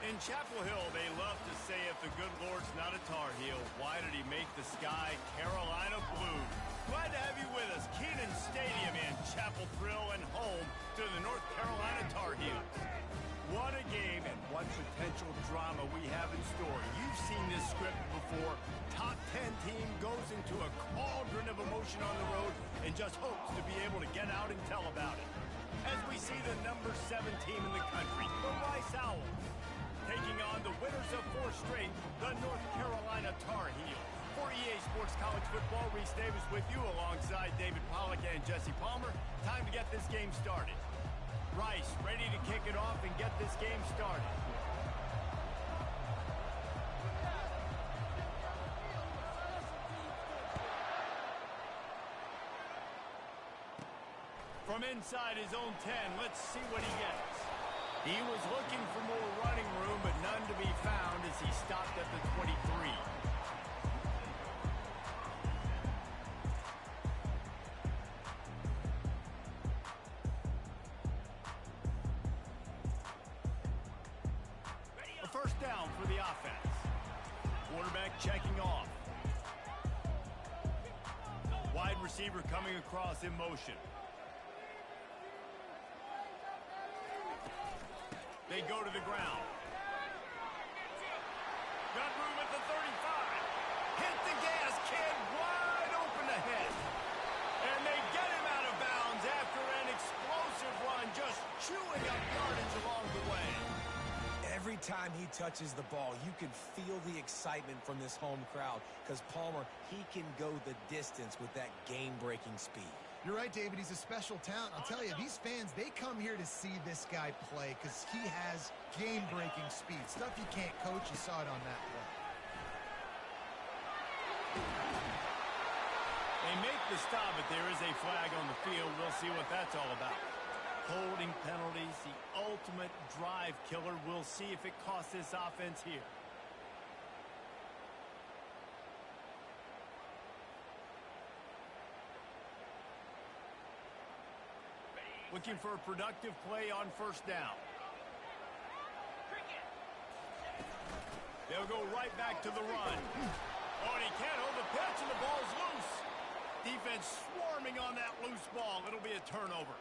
In Chapel Hill, they love to say if the good Lord's not a Tar Heel, why did he make the sky Carolina blue? Glad to have you with us. Kenan Stadium in Chapel Thrill and home to the North Carolina Tar Heels. What a game and what potential drama we have in store. You've seen this script before. Top 10 team goes into a cauldron of emotion on the road and just hopes to be able to get out and tell about it. As we see the number 7 team in the country, the Rice Owls, taking on the winners of 4 straight, the North Carolina Tar Heels. For EA Sports College Football, Reese Davis with you alongside David Pollack and Jesse Palmer. Time to get this game started. Rice ready to kick it off and get this game started. From inside his own 10, let's see what he gets. He was looking for more running room, but none to be found as he stopped at the 23. A first down for the offense. Quarterback checking off. Wide receiver coming across in motion. They go to the ground. Got room at the 35. Hit the gas, kid, wide open ahead. And they get him out of bounds after an explosive run, just chewing up yardage along the way. Every time he touches the ball, you can feel the excitement from this home crowd because Palmer, he can go the distance with that game-breaking speed. You're right, David. He's a special talent. I'll tell you, these fans, they come here to see this guy play because he has game-breaking speed. Stuff you can't coach. You saw it on that play. They make the stop, but there is a flag on the field. We'll see what that's all about. Holding penalties, the ultimate drive killer. We'll see if it costs this offense here. Looking for a productive play on first down. They'll go right back to the run. Oh, and he can't hold the pitch, and the ball's loose. Defense swarming on that loose ball. It'll be a turnover.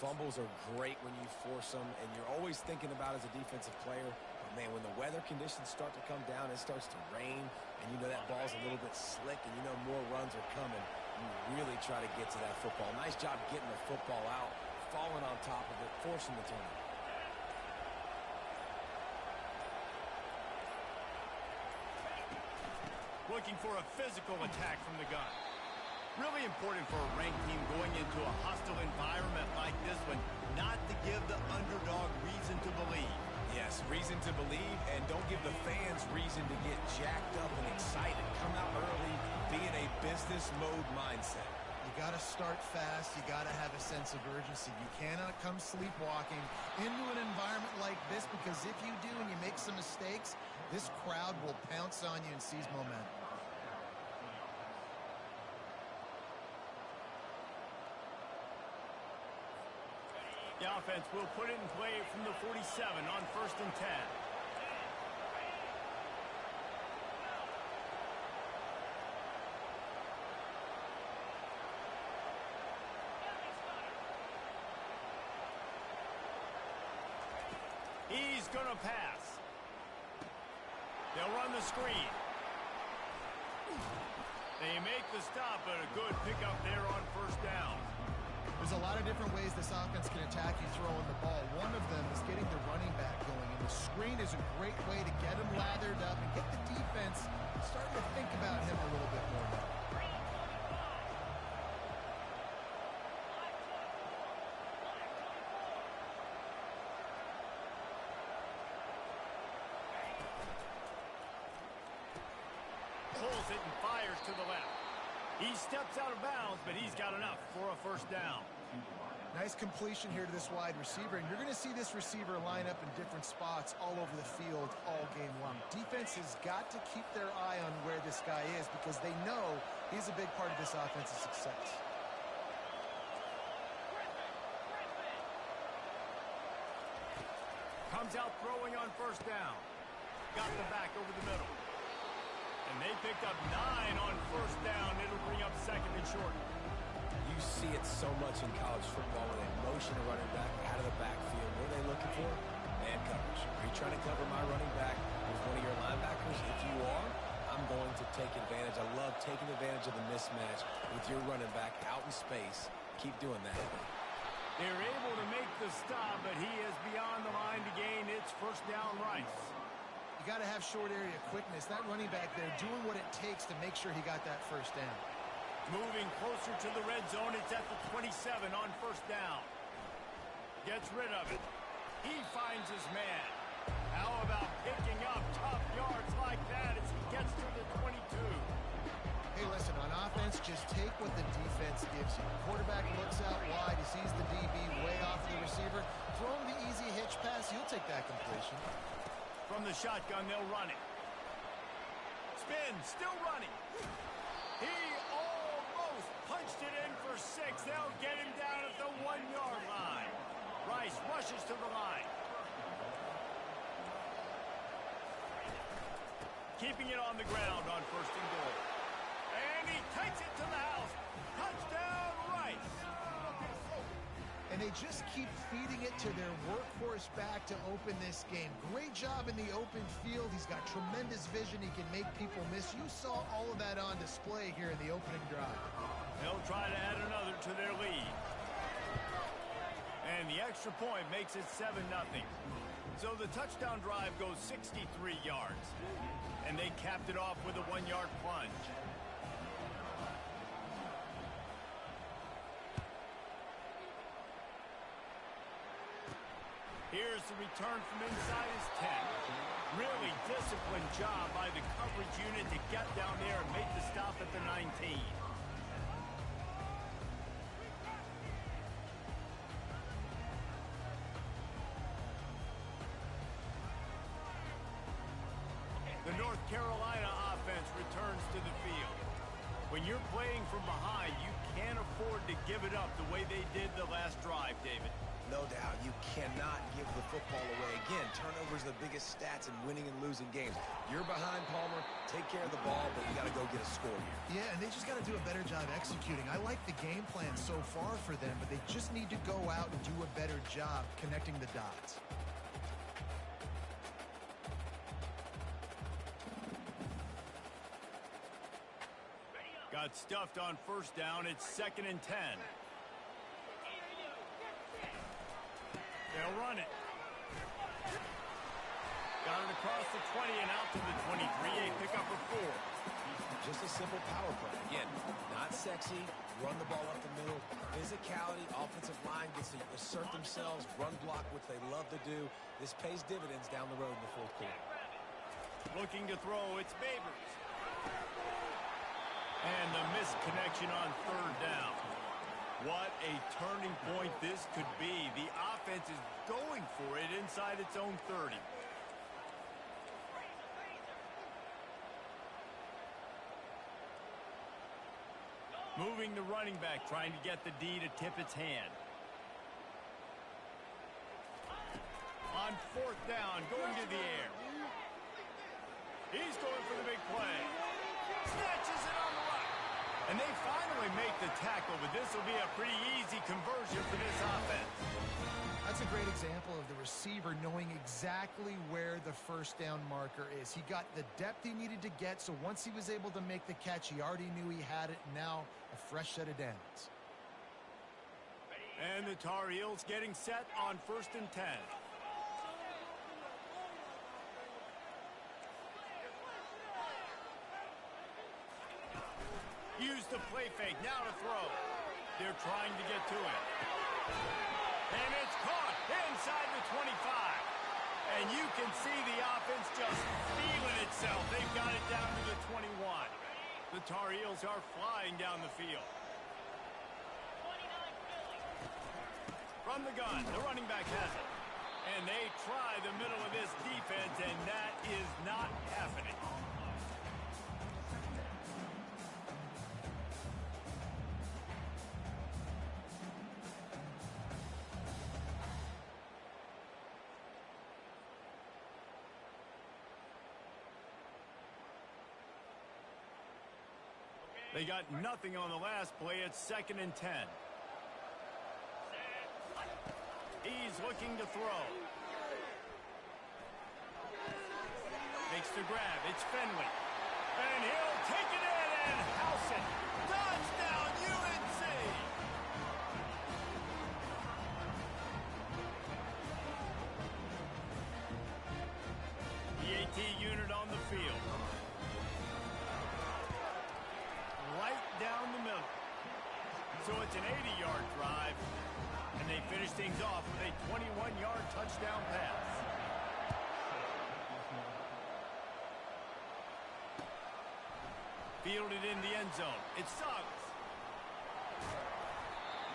Fumbles are great when you force them, and you're always thinking about as a defensive player, but man, when the weather conditions start to come down, it starts to rain, and you know that ball's a little bit slick, and you know more runs are coming. You really try to get to that football. Nice job getting the football out, falling on top of it, forcing the turnover. Looking for a physical attack from the gun. Really important for a ranked team going into a hostile environment like this one, not to give the underdog reason to believe. Yes, reason to believe, and don't give the fans reason to get jacked up and excited. Come out early, be in a business mode mindset. You got to start fast. You got to have a sense of urgency. You cannot come sleepwalking into an environment like this because if you do and you make some mistakes, this crowd will pounce on you and seize momentum. The offense will put it in play from the 47 on first and 10. He's going to pass. They'll run the screen. They make the stop, but a good pickup there on first down. There's a lot of different ways this offense can attack you throwing the ball. One of them is getting the running back going, and the screen is a great way to get him lathered up and get the defense starting to think about him a little bit more. Pulls it and fires to the left. He steps out of bounds, but he's got enough for a first down. Nice completion here to this wide receiver, and you're going to see this receiver line up in different spots all over the field all game long. Defense has got to keep their eye on where this guy is because they know he's a big part of this offense's success. Comes out throwing on first down. Got the back over the middle. And they picked up 9 on first down. It'll bring up second and short. You see it so much in college football when they motion a running back out of the backfield. What are they looking for? Man coverage. Are you trying to cover my running back with one of your linebackers? If you are, I'm going to take advantage. I love taking advantage of the mismatch with your running back out in space. Keep doing that. They're able to make the stop, but he is beyond the line to gain. It's first down Rice. You got to have short area quickness. That running back there doing what it takes to make sure he got that first down. Moving closer to the red zone. It's at the 27 on first down. Gets rid of it. He finds his man. How about picking up tough yards like that as he gets to the 22? Hey, listen, on offense, just take what the defense gives you. Quarterback looks out wide. He sees the DB way off the receiver. Throw him the easy hitch pass. He'll take that completion. From the shotgun, they'll run it. Spin, still running. He almost punched it in for 6. They'll get him down at the 1-yard line. Rice rushes to the line. Keeping it on the ground on first and goal. And he takes it to the house. Touchdown, Rice. And they just keep feeding it to their workhorse back to open this game. Great job in the open field. He's got tremendous vision. He can make people miss. You saw all of that on display here in the opening drive. They'll try to add another to their lead. And the extra point makes it 7-0. So the touchdown drive goes 63 yards. And they capped it off with a 1-yard plunge. Here's the return from inside his 10. Really disciplined job by the coverage unit to get down there and make the stop at the 19. The North Carolina offense returns to the field. When you're playing from behind, you can't afford to give it up the way they did the last drive, David. No doubt, you cannot give the football away. Again, turnovers are the biggest stats in winning and losing games. You're behind, Palmer. Take care of the ball, but you got to go get a score here. Yeah, and they just got to do a better job executing. I like the game plan so far for them, but they just need to go out and do a better job connecting the dots. Got stuffed on first down. It's 2nd and 10. They'll run it. Got it across the 20 and out to the 23. A pickup of 4. Just a simple power play. Again, not sexy. Run the ball up the middle. Physicality. Offensive line gets to assert themselves. Run block, which they love to do. This pays dividends down the road in the fourth quarter. Looking to throw. It's Babers. And the missed connection on third down. What a turning point this could be. The offense is going for it inside its own 30. Moving the running back, trying to get the D to tip its hand. On fourth down, going to the air. He's going for the big play. Snatches it on the right. And they finally make the tackle, but this will be a pretty easy conversion for this offense. That's a great example of the receiver knowing exactly where the first down marker is. He got the depth he needed to get, so once he was able to make the catch, he already knew he had it. Now, a fresh set of downs. And the Tar Heels getting set on 1st and 10. Use the play fake, now to throw. They're trying to get to it. And it's caught inside the 25. And you can see the offense just feeling itself. They've got it down to the 21. The Tar Heels are flying down the field. From the gun, the running back has it. And they try the middle of this defense, and that is not happening. They got nothing on the last play. It's 2nd and 10. He's looking to throw. Makes the grab. It's Finley. And he'll take it in and house it. Touchdown, UNC! The AT unit on the field. Right down the middle. So it's an 80-yard drive. And they finish things off with a 21-yard touchdown pass. Fielded in the end zone. It's Suggs.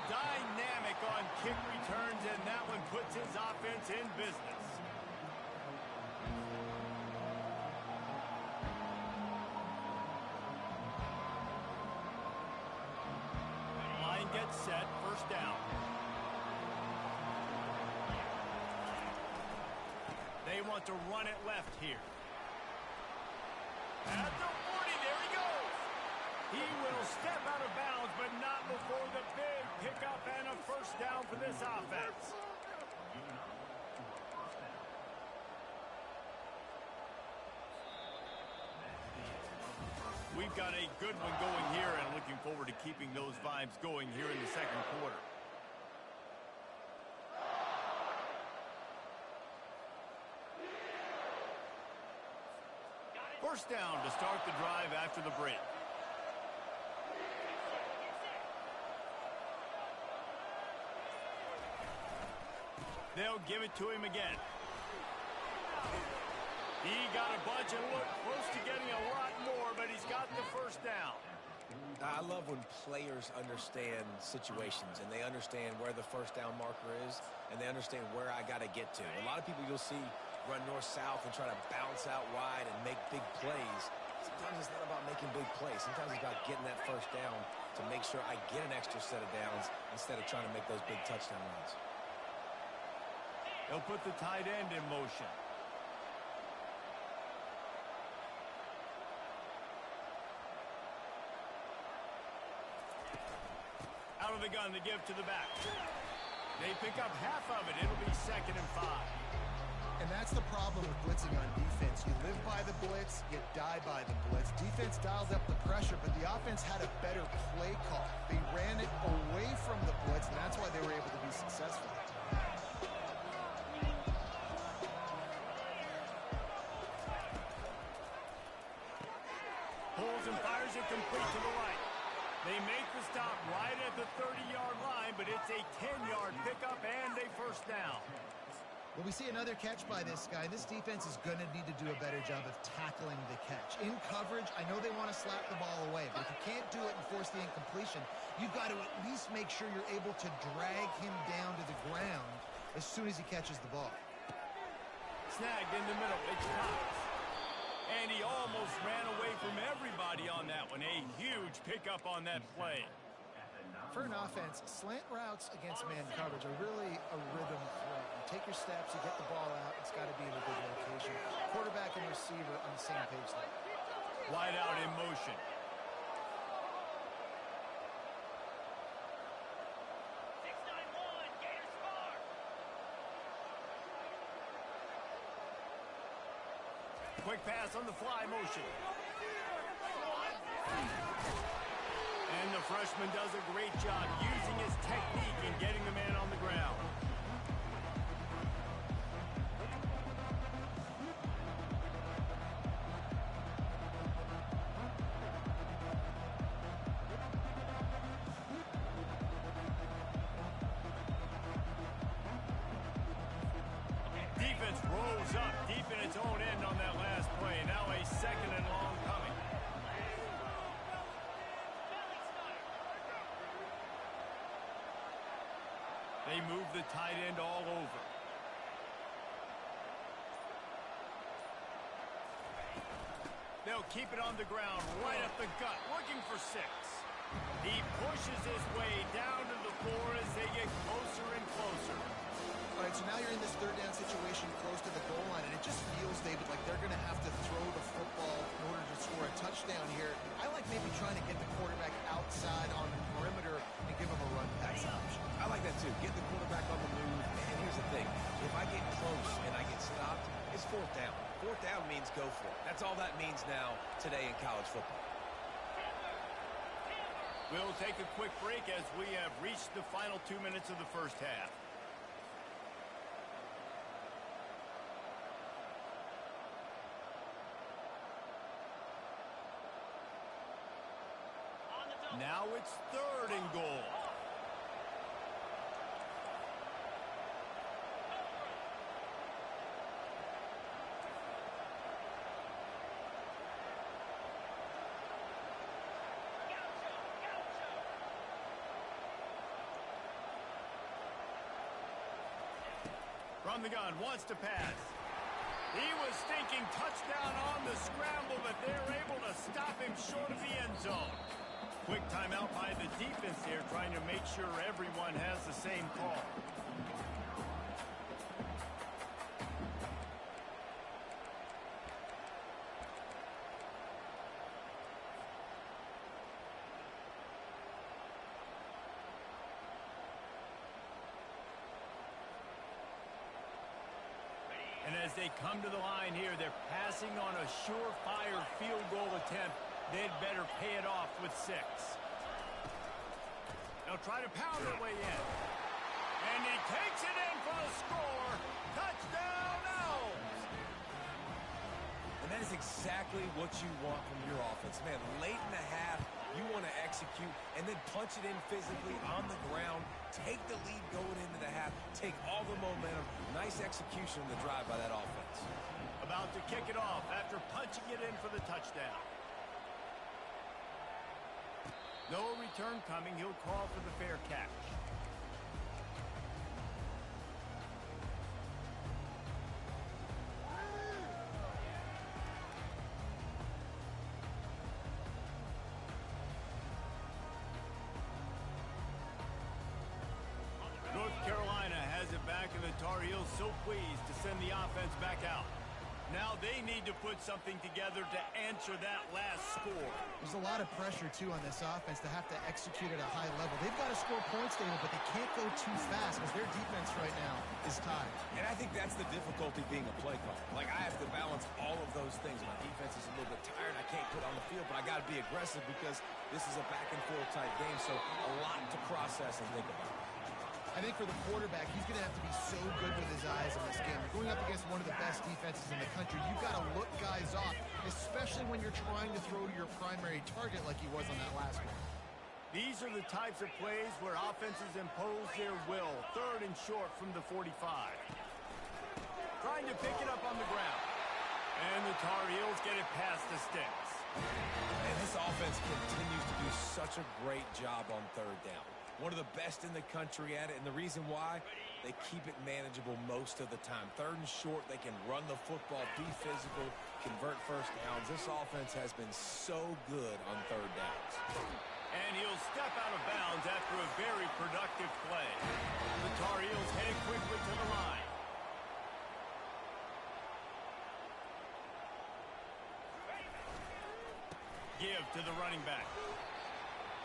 Dynamic on kick returns, and that one puts his offense in business. Line gets set. First down. They want to run it left here. At the 40, there he goes. He will step out of bounds, but not before the big pickup and a first down for this offense. We've got a good one going here, and looking forward to keeping those vibes going here in the second quarter. First down to start the drive after the break. They'll give it to him again. He got a bunch and looked close to getting a lot more, but he's got the first down. I love when players understand situations and they understand where the first down marker is and they understand where I got to get to. A lot of people you'll see run north-south and try to bounce out wide and make big plays. Sometimes it's not about making big plays. Sometimes it's about getting that first down to make sure I get an extra set of downs instead of trying to make those big touchdown runs. They'll put the tight end in motion. Out of the gun to give to the back. They pick up half of it. It'll be 2nd and 5. And that's the problem with blitzing on defense. You live by the blitz, you die by the blitz. Defense dialed up the pressure, but the offense had a better play call. They ran it away from the blitz, and that's why they were able to be successful. Pulls and fires it complete to the right. They make the stop right at the 30-yard line, but it's a 10-yard pickup and a first down. Well, we see another catch by this guy. This defense is going to need to do a better job of tackling the catch. In coverage, I know they want to slap the ball away, but if you can't do it and force the incompletion, you've got to at least make sure you're able to drag him down to the ground as soon as he catches the ball. Snagged in the middle. It's Cox. And he almost ran away from everybody on that one. A huge pickup on that play. For an offense, slant routes against man coverage are really a rhythm threat. You take your steps, you get the ball out, it's got to be in a good location. Quarterback and receiver on the same page there. Wide out in motion. Quick pass on the fly motion. And the freshman does a great job using his technique and getting the man on the ground. Defense rolls up deep in its own end on that last play. Now a 2nd and long coming. They move the tight end all over. They'll keep it on the ground, right up the gut, looking for 6. He pushes his way down to the floor as they get closer and closer. All right, so now you're in this third down situation close to the goal line, and it just feels, David, like they're going to have to throw the football in order to score for a touchdown here, I like maybe trying to get the quarterback outside on the perimeter and give him a run pass option. I like that too. Get the quarterback on the move. And here's the thing. If I get close and I get stopped, it's fourth down. Fourth down means go for it. That's all that means now today in college football. We'll take a quick break as we have reached the final 2 minutes of the first half. Now it's 3rd and goal. From the gun, wants to pass. He was thinking touchdown on the scramble, but they're able to stop him short of the end zone. Quick timeout by the defense here, trying to make sure everyone has the same call. And as they come to the line here, they're passing on a surefire field goal attempt. They'd better pay it off with 6. They'll try to pound their way in. And he takes it in for the score. Touchdown, Elms! And that is exactly what you want from your offense. Man, late in the half, you want to execute and then punch it in physically on the ground. Take the lead going into the half. Take all the momentum. Nice execution of the drive by that offense. About to kick it off after punching it in for the touchdown. No return coming. He'll call for the fair catch. North Carolina has it back, and the Tar Heels so pleased to send the offense back out. Now they need to put something together to answer that last score. There's a lot of pressure, too, on this offense to have to execute at a high level. They've got to score points, David, but they can't go too fast because their defense right now is tied. And I think that's the difficulty being a play caller. Like, I have to balance all of those things. My defense is a little bit tired. I can't put on the field, but I got to be aggressive because this is a back-and-forth type game, so a lot to process and think about. I think for the quarterback, he's going to have to be so good with his eyes in this game. You're going up against one of the best defenses in the country. You've got to look guys off, especially when you're trying to throw to your primary target like he was on that last one. These are the types of plays where offenses impose their will. 3rd and short from the 45. Trying to pick it up on the ground. And the Tar Heels get it past the sticks. And this offense continues to do such a great job on 3rd down. One of the best in the country at it, and the reason why, they keep it manageable most of the time. 3rd and short, they can run the football, be physical, convert first downs. This offense has been so good on 3rd downs. And he'll step out of bounds after a very productive play. The Tar Heels head quickly to the line. Give to the running back.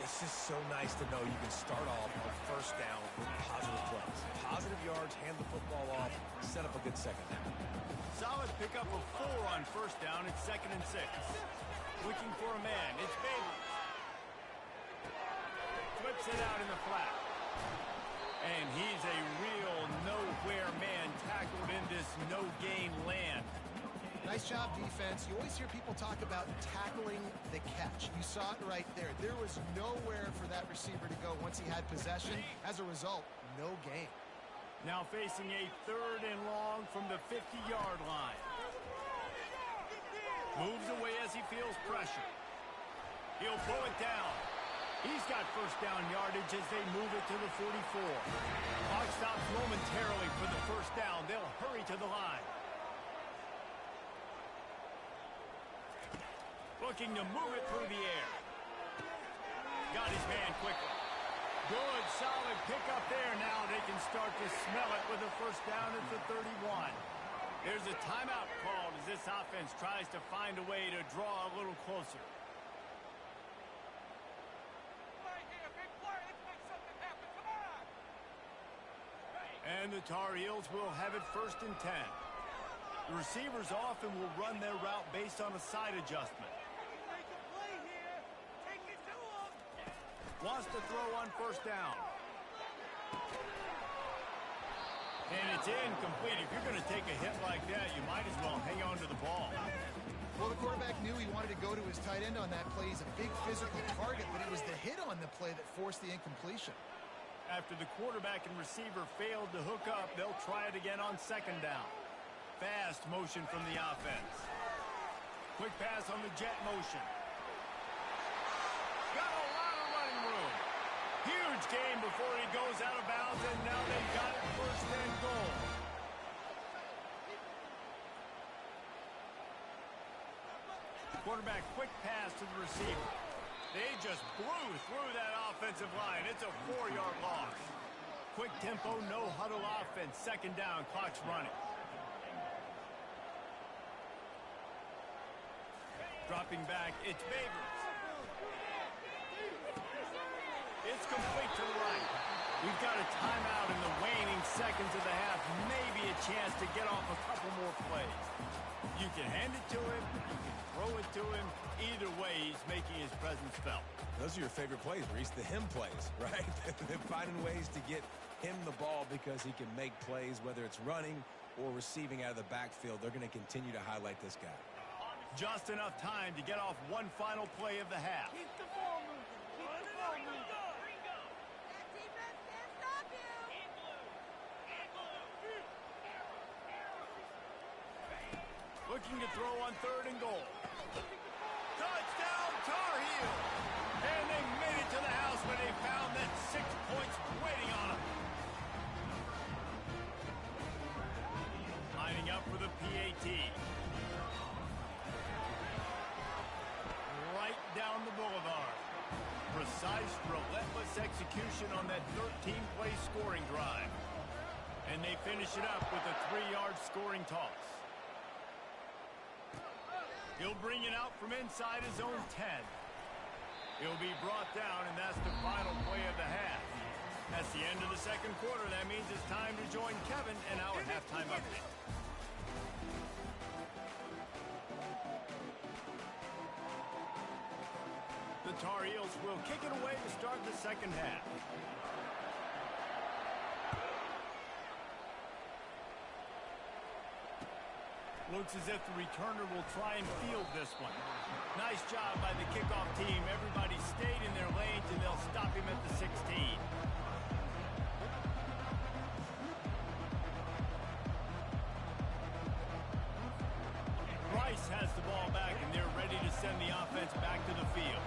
It's just so nice to know you can start off on 1st down with positive plays. Positive yards, hand the football off, set up a good second down. Solid pickup of 4 on 1st down. It's 2nd and 6. Looking for a man. It's Bailey. Flips it out in the flat. And he's a real nowhere man tackled in this no-gain land. Nice job, defense. You always hear people talk about tackling the catch. You saw it right there. There was nowhere for that receiver to go once he had possession. As a result, no gain. Now facing a 3rd and long from the 50-yard line. Moves away as he feels pressure. He'll pull it down. He's got 1st down yardage as they move it to the 44. Clock stops momentarily for the 1st down. They'll hurry to the line. Looking to move it through the air. Got his man quickly. Good, solid pickup there. Now they can start to smell it with a 1st down at the 31. There's a timeout called as this offense tries to find a way to draw a little closer. And the Tar Heels will have it 1st and 10. The receivers often will run their route based on a side adjustment. Wants to throw on 1st down. And it's incomplete. If you're going to take a hit like that, you might as well hang on to the ball. Well, the quarterback knew he wanted to go to his tight end on that play. He's a big physical target, but it was the hit on the play that forced the incompletion. After the quarterback and receiver failed to hook up, they'll try it again on 2nd down. Fast motion from the offense. Quick pass on the jet motion. Got a lot of running room. Huge gain before he goes out of bounds, and now they've got it 1st and goal. Quarterback quick pass to the receiver. They just blew through that offensive line. It's a 4-yard loss. Quick tempo, no huddle offense. 2nd down, clock's running. Dropping back, it's Babers. It's complete to the right. We've got a timeout in the waning seconds of the half. Maybe a chance to get off a couple more plays. You can hand it to him, you can throw it to him. Either way, he's making his presence felt. Those are your favorite plays, Reese, the him plays, right? They're finding ways to get him the ball because he can make plays, whether it's running or receiving out of the backfield. They're going to continue to highlight this guy. Just enough time to get off one final play of the half. Keep the ball moving. Keep the ball moving. That defense can't stop you. Looking to throw on 3rd and goal. Touchdown, Tar Heels! And they made it to the house when they found that 6 points waiting on them. Lining up for the PAT. Right down the boulevard. Precise, relentless execution on that 13-play scoring drive. And they finish it up with a 3-yard scoring toss. He'll bring it out from inside his own 10. He'll be brought down, and that's the final play of the half. That's the end of the 2nd quarter. That means it's time to join Kevin in our halftime update. The Tar Heels will kick it away to start the 2nd half. Looks as if the returner will try and field this one. Nice job by the kickoff team. Everybody stayed in their lanes, and they'll stop him at the 16. Rice has the ball back, and they're ready to send the offense back to the field.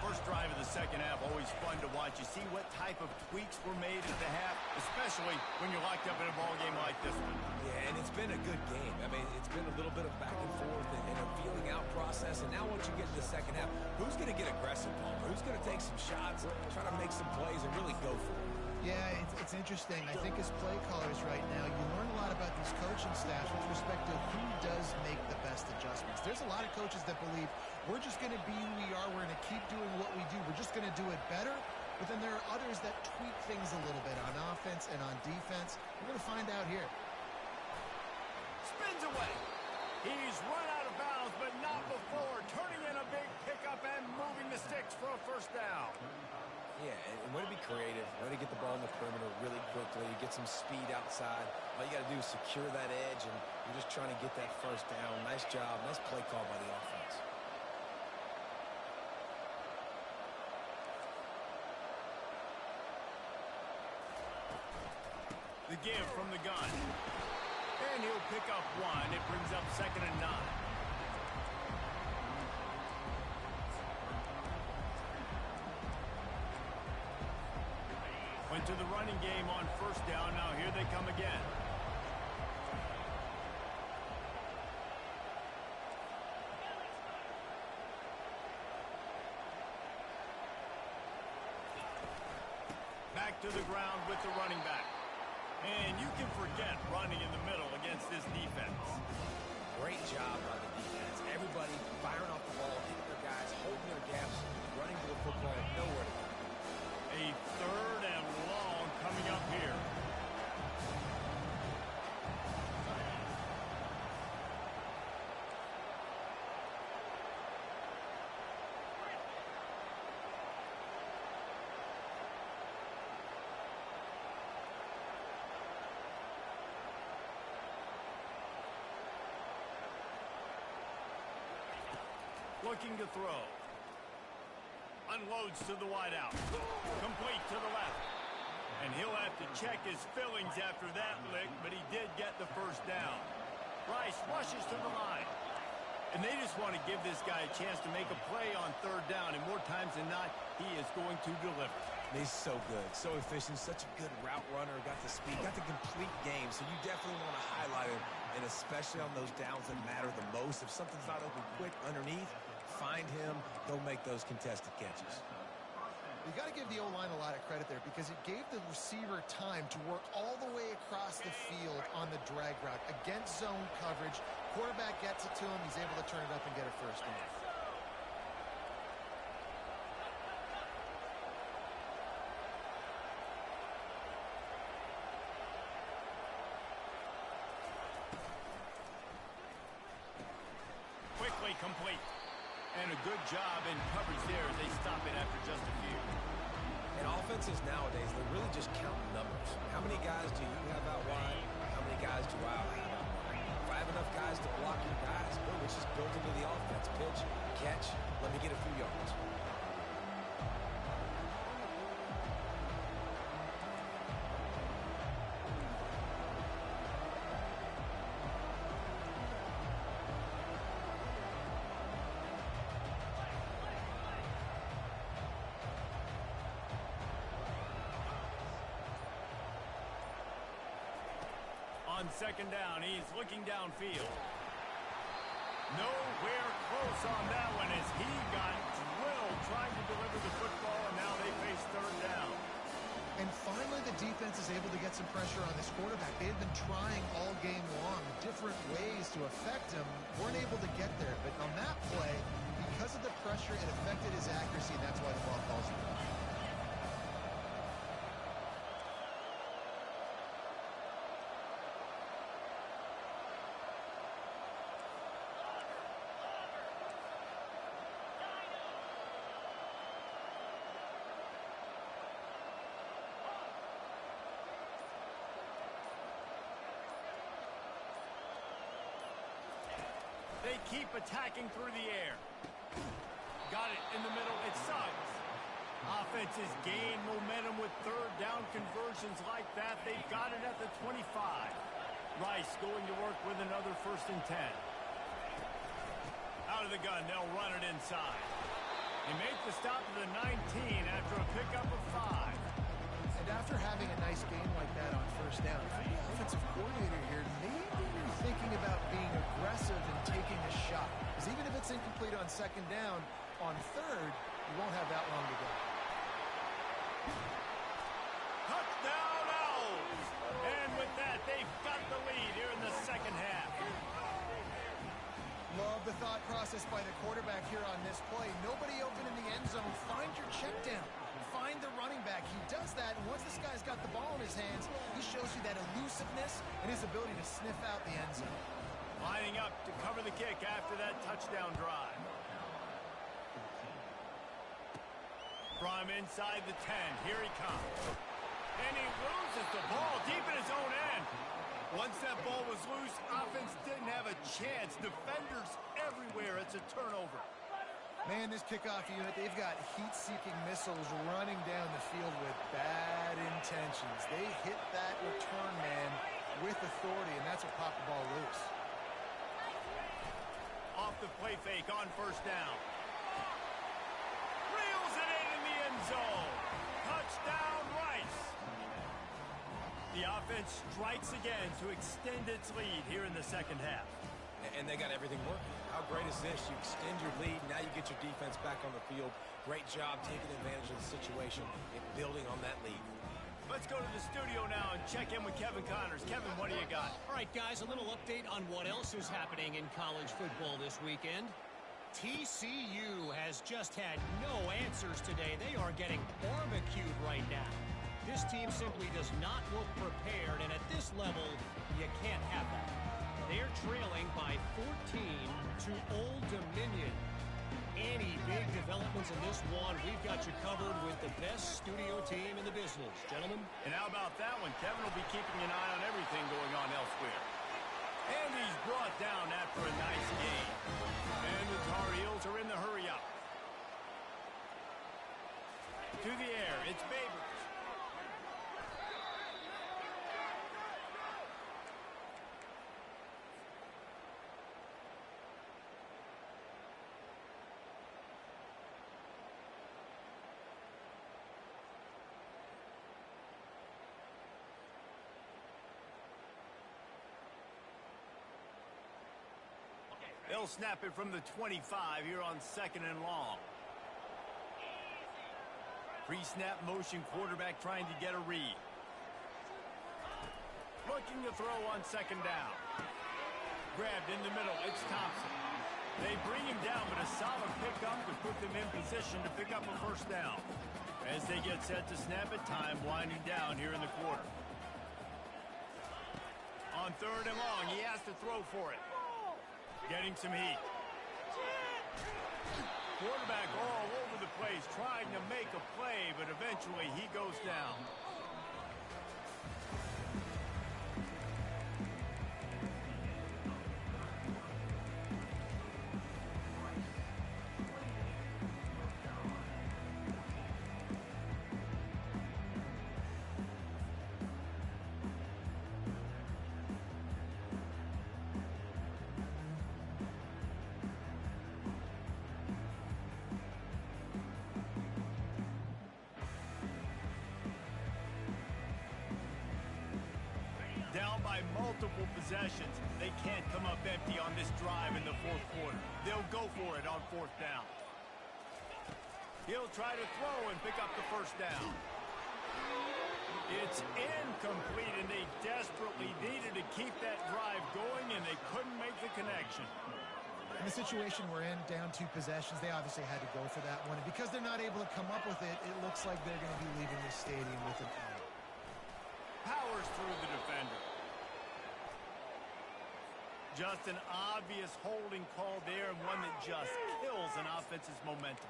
First drive of the 2nd half, always fun to watch. You see what type of tweaks were made at the half, especially when you're locked up in a ball game like this one. Yeah, and it's been a good game. I mean, it's been a little bit of back and forth and a feeling out process. And now once you get to the 2nd half, who's going to get aggressive, Palmer? Who's going to take some shots, try to make some plays, and really go for it? Yeah, it's interesting. I think as play callers right now, you learn a lot about these coaching staffs with respect to who does make the best adjustments. There's a lot of coaches that believe we're just going to be who we are. We're going to keep doing what we do. We're just going to do it better. But then there are others that tweak things a little bit on offense and on defense. We're going to find out here. Spins away. He's run out of bounds, but not before. Turning in a big pickup and moving the sticks for a 1st down. Yeah, and way to be creative, way to get the ball in the perimeter really quickly, get some speed outside. All you got to do is secure that edge, and you're just trying to get that 1st down. Nice job, nice play call by the offense. The give from the gun. And he'll pick up 1. It brings up 2nd and 9. Went to the running game on 1st down. Now here they come again. Back to the ground with the running back. And you can forget running in the middle against this defense? Great job by the defense. Everybody firing off the ball, hitting their guys, holding their gaps, running to the football, nowhere to go. A 3rd and long coming up here. Looking to throw. Unloads to the wideout. Complete to the left. And he'll have to check his fillings after that lick, but he did get the first down. Rice rushes to the line. And they just want to give this guy a chance to make a play on 3rd down, and more times than not, he is going to deliver. He's so good, so efficient, such a good route runner, got the speed, got the complete game, so you definitely want to highlight him, and especially on those downs that matter the most. If something's not open quick underneath, find him, go make those contested catches. You got to give the O-line a lot of credit there because it gave the receiver time to work all the way across the field on the drag route against zone coverage. Quarterback gets it to him. He's able to turn it up and get a first down. Quickly complete. And a good job in coverage there as they stop it after just a few. And offenses nowadays, they're really just counting numbers. How many guys do you have out wide? How many guys do I have out wide? If I have enough guys to block your guys, boom, it's just built into the offense. Pitch, catch, let me get a few yards. On 2nd down, he's looking downfield. Nowhere close on that one as he got drilled trying to deliver the football, and now they face 3rd down. And finally, the defense is able to get some pressure on this quarterback. They've been trying all game long different ways to affect him. Weren't able to get there, but on that play, because of the pressure, it affected his accuracy, and that's why the ball falls in. They keep attacking through the air. Got it in the middle. It's Suggs. Offenses gain momentum with 3rd down conversions like that. They've got it at the 25. Rice going to work with another 1st and 10. Out of the gun, they'll run it inside. They make the stop to the 19 after a pickup of 5. And after having a nice game like that on 1st down, if you're the offensive coordinator here, maybe you're thinking about being aggressive and taking a shot. Because even if it's incomplete on 2nd down, on 3rd, you won't have that long to go. Touchdown Owls! And with that, they've got the lead here in the 2nd half. Love the thought process by the quarterback here on this play. Nobody open in the end zone. Find your check down. Find the running back. He does that, and once this guy's got the ball in his hands, he shows you that elusiveness and his ability to sniff out the end zone. Lining up to cover the kick after that touchdown drive. From inside the 10, here he comes. And he loses the ball deep in his own end. Once that ball was loose, offense didn't have a chance. Defenders everywhere. It's a turnover. Man, this kickoff unit, they've got heat-seeking missiles running down the field with bad intentions. They hit that return man with authority, and that's what popped the ball loose. Off the play fake on 1st down. Reels it in the end zone. Touchdown, Rice. The offense strikes again to extend its lead here in the 2nd half. And they got everything working. How great is this? You extend your lead, now you get your defense back on the field. Great job taking advantage of the situation and building on that lead. Let's go to the studio now and check in with Kevin Connors. Kevin, what do you got? All right, guys, a little update on what else is happening in college football this weekend. TCU has just had no answers today. They are getting barbecued right now. This team simply does not look prepared, and at this level, you can't have that. They're trailing by 14 to Old Dominion. Any big developments in this one, we've got you covered with the best studio team in the business. Gentlemen? And how about that one? Kevin will be keeping an eye on everything going on elsewhere. And he's brought down after a nice game. And the Tar Heels are in the hurry-up. To the air, it's Babers. They'll snap it from the 25 here on 2nd and long. Pre-snap motion, quarterback trying to get a read. Looking to throw on 2nd down. Grabbed in the middle, it's Thompson. They bring him down, but a solid pickup to put them in position to pick up a 1st down. As they get set to snap it, time winding down here in the quarter. On 3rd and long, he has to throw for it. Getting some heat. Quarterback all over the place, trying to make a play, but eventually he goes down. Down by multiple possessions. They can't come up empty on this drive in the 4th quarter. They'll go for it on 4th down. He'll try to throw and pick up the 1st down. It's incomplete, and they desperately needed to keep that drive going, and they couldn't make the connection. In the situation we're in, down 2 possessions, they obviously had to go for that one. And because they're not able to come up with it, it looks like they're going to be leaving this stadium with an A. Powers through the defender. Just an obvious holding call there, and one that just kills an offense's momentum.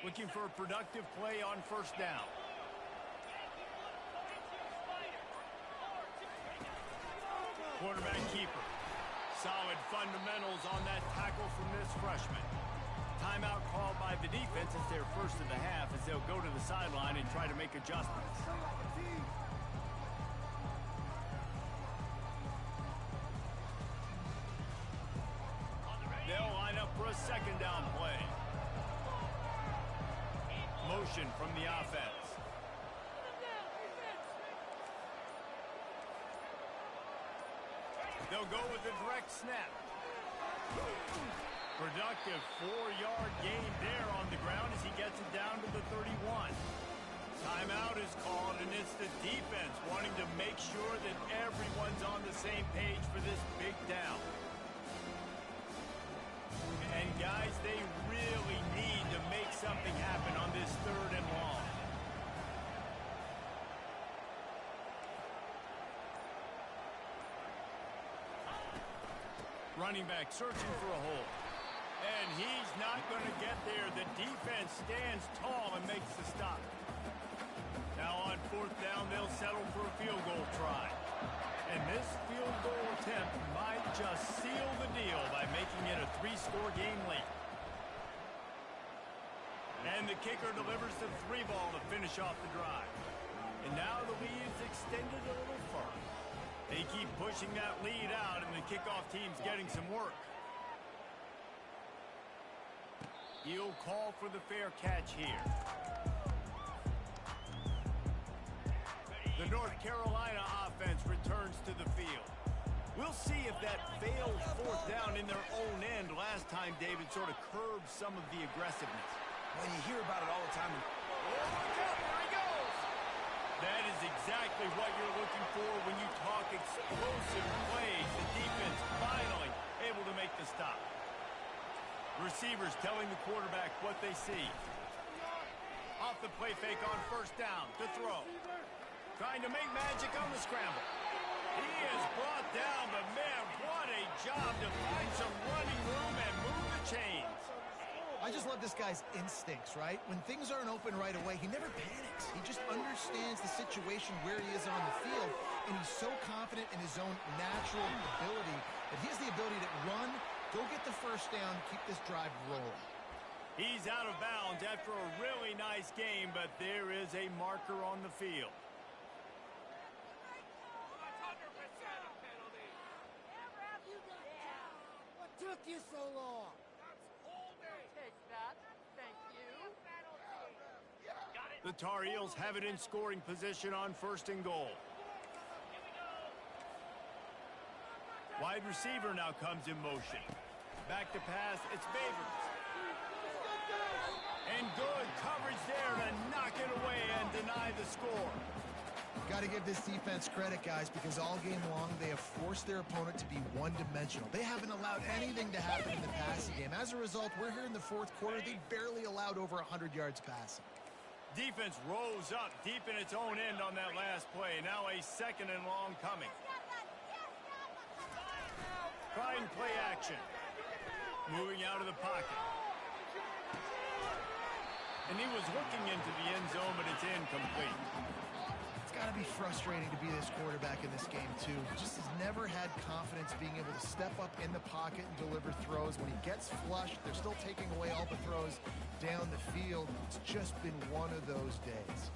Looking for a productive play on 1st down. Quarterback keeper. Solid fundamentals on that tackle from this freshman. Timeout called by the defense as their 1st of the half, as they'll go to the sideline and try to make adjustments. They'll line up for a 2nd down play. Motion from the offense. They'll go with a direct snap. Productive 4-yard gain there on the ground as he gets it down to the 31. Timeout is called, and it's the defense wanting to make sure that everyone's on the same page for this big down. And guys, they really need to make something happen on this 3rd and long. Running back searching for a hole. And he's not going to get there. The defense stands tall and makes the stop. Now on 4th down, they'll settle for a field goal try. And this field goal attempt might just seal the deal by making it a 3-score game late. And the kicker delivers the 3 ball to finish off the drive. And now the lead's extended a little further. They keep pushing that lead out, and the kickoff team's getting some work. He'll call for the fair catch here. The North Carolina offense returns to the field. We'll see if that failed fourth down in their own end last time, David, sort of curbed some of the aggressiveness. Well, you hear about it all the time. Oh, look out, there he goes! That is exactly what you're looking for when you talk explosive plays. The defense finally able to make the stop. Receivers telling the quarterback what they see. Off the play fake on first down to throw. Trying to make magic on the scramble. He is brought down, but man, what a job to find some running room and move the chains. I just love this guy's instincts, right? When things aren't open right away, he never panics. He just understands the situation where he is on the field, and he's so confident in his own natural ability that he has the ability to run, go get the first down, keep this drive rolling. He's out of bounds after a really nice game, but there is a marker on the field. What took you so long? Take that. Thank you. The Tar Heels have it in scoring position on first and goal. Wide receiver now comes in motion. Back to pass, it's Babers. And good coverage there to knock it away and deny the score. Got to give this defense credit, guys, because all game long they have forced their opponent to be one-dimensional. They haven't allowed anything to happen in the passing game. As a result, we're here in the fourth quarter. They barely allowed over 100 yards passing. Defense rose up deep in its own end on that last play. Now a second and long coming. Trying play action. Moving out of the pocket. And he was looking into the end zone, but it's incomplete. It's got to be frustrating to be this quarterback in this game, too. Just has never had confidence being able to step up in the pocket and deliver throws. When he gets flushed, they're still taking away all the throws down the field. It's just been one of those days.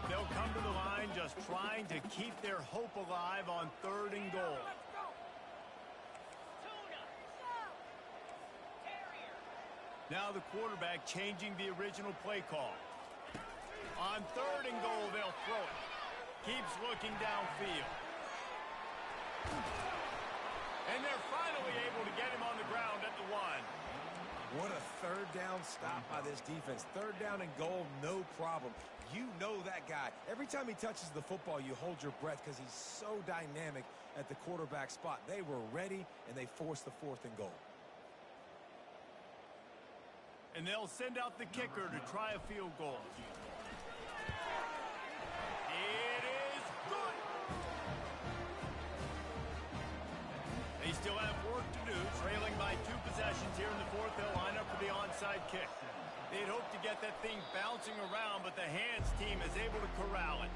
They'll come to the line just trying to keep their hope alive on third and goal. Now the quarterback changing the original play call. On third and goal, they'll throw it. Keeps looking downfield. And they're finally able to get him on the ground at the one. What a third down stop by this defense. Third down and goal, no problem. You know that guy. Every time he touches the football, you hold your breath because he's so dynamic at the quarterback spot. They were ready, and they forced the fourth and goal. And they'll send out the kicker to try a field goal. It is good. They still have work to do, trailing by 2 possessions here in the fourth. They'll line up for the onside kick. They'd hoped to get that thing bouncing around, but the hands team is able to corral it.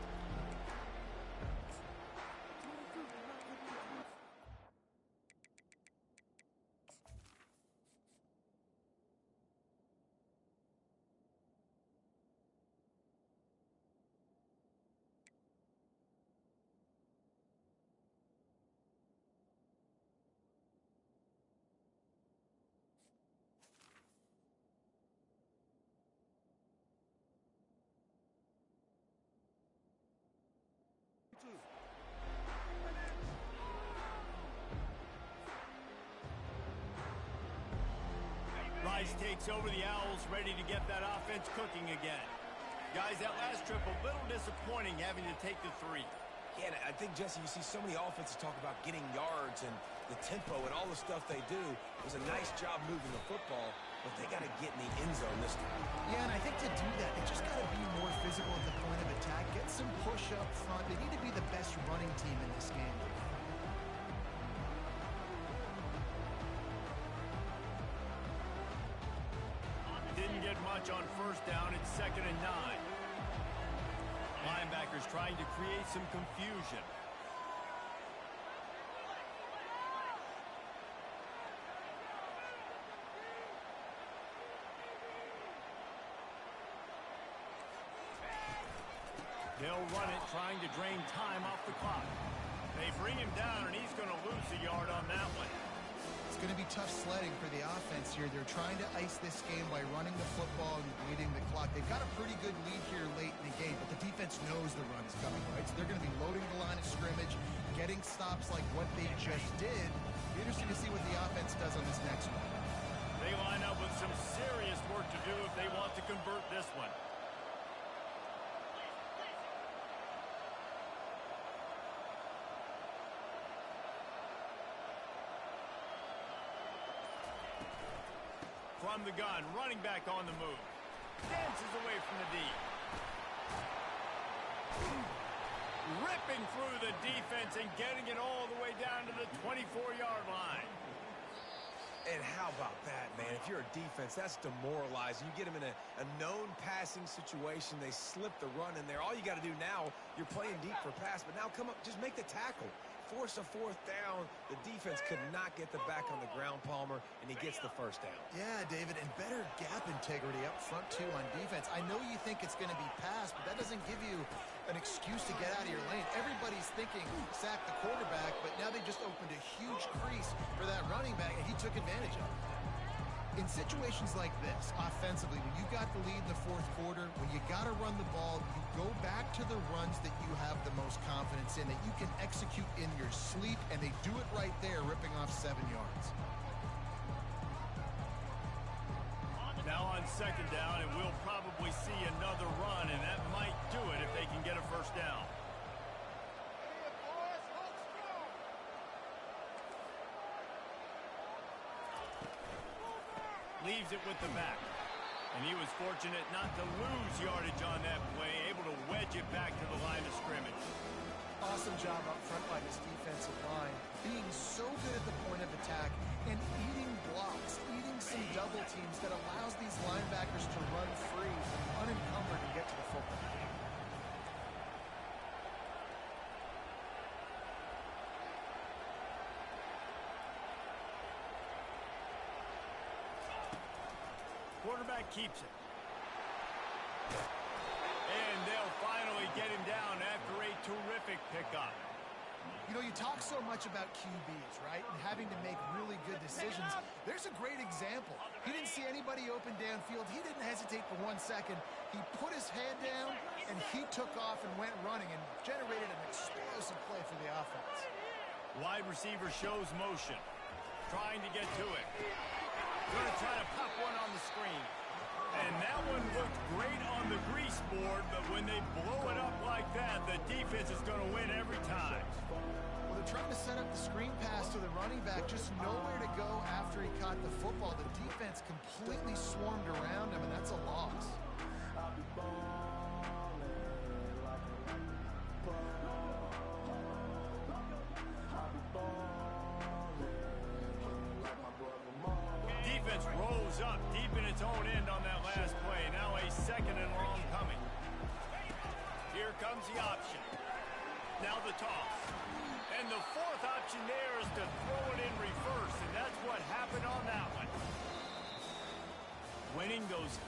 Rice takes over the Owls, ready to get that offense cooking again. Guys, that last trip a little disappointing having to take the 3. Yeah, and I think, Jesse, you see so many offenses talk about getting yards and the tempo and all the stuff they do. It was a nice job moving the football, but they got to get in the end zone this time. Yeah, and I think to do that, they just got to be more physical at the point of attack, get some push up front. They need to be the best running team in this game. Didn't get much on first down. It's 2nd and 9. Linebackers trying to create some confusion. They'll run it, trying to drain time off the clock. They bring him down, and he's going to lose a yard on that one. It's going to be tough sledding for the offense here. They're trying to ice this game by running the football and bleeding the clock. They've got a pretty good lead here late in the game, but the defense knows the run's coming, right? So they're going to be loading the line of scrimmage, getting stops like what they just did. Be interesting to see what the offense does on this next one. They line up with some serious work to do if they want to convert this one. From the gun, running back on the move. Dances away from the D. Ripping through the defense and getting it all the way down to the 24-yard line. And how about that, man? If you're a defense, that's demoralizing. You get them in a known passing situation. They slip the run in there. All you got to do now, you're playing deep for pass, but now come up, just make the tackle. Force a fourth down. The defense could not get the back on the ground, Palmer, and he gets the first down. Yeah, David, and better gap integrity up front, too, on defense. I know you think it's going to be pass, but that doesn't give you an excuse to get out of your lane. Everybody's thinking sack the quarterback, but now they just opened a huge crease for that running back, and he took advantage of it. In situations like this, offensively, when you got the lead in the fourth quarter, when you got to run the ball, you go back to the runs that you have the most confidence in, that you can execute in your sleep, and they do it right there, ripping off 7 yards. Now on second down, and we'll probably see another run, and that might do it if they can get a first down. Leaves it with the back. And he was fortunate not to lose yardage on that play, able to wedge it back to the line of scrimmage. Awesome job up front by this defensive line, being so good at the point of attack and eating blocks, eating some double teams that allows these linebackers to run free, unencumbered, and get to the football. Quarterback keeps it. And they'll finally get him down after a terrific pickup. You know, you talk so much about QBs, right? And having to make really good decisions. There's a great example. He didn't see anybody open downfield. He didn't hesitate for 1 second. He put his head down, and he took off and went running and generated an explosive play for the offense. Wide receiver shows motion. Trying to get to it. Going to try to pop one on the screen. And that one looked great on the grease board, but when they blow it up like that, the defense is going to win every time. Well, they're trying to set up the screen pass to the running back, just nowhere to go after he caught the football. The defense completely swarmed around him, and that's a loss. Defense rose up deep in its own end on that last play. Now a second and long coming. Here comes the option. Now the toss. And the fourth option there is to throw it in reverse, and that's what happened on that one. Winning those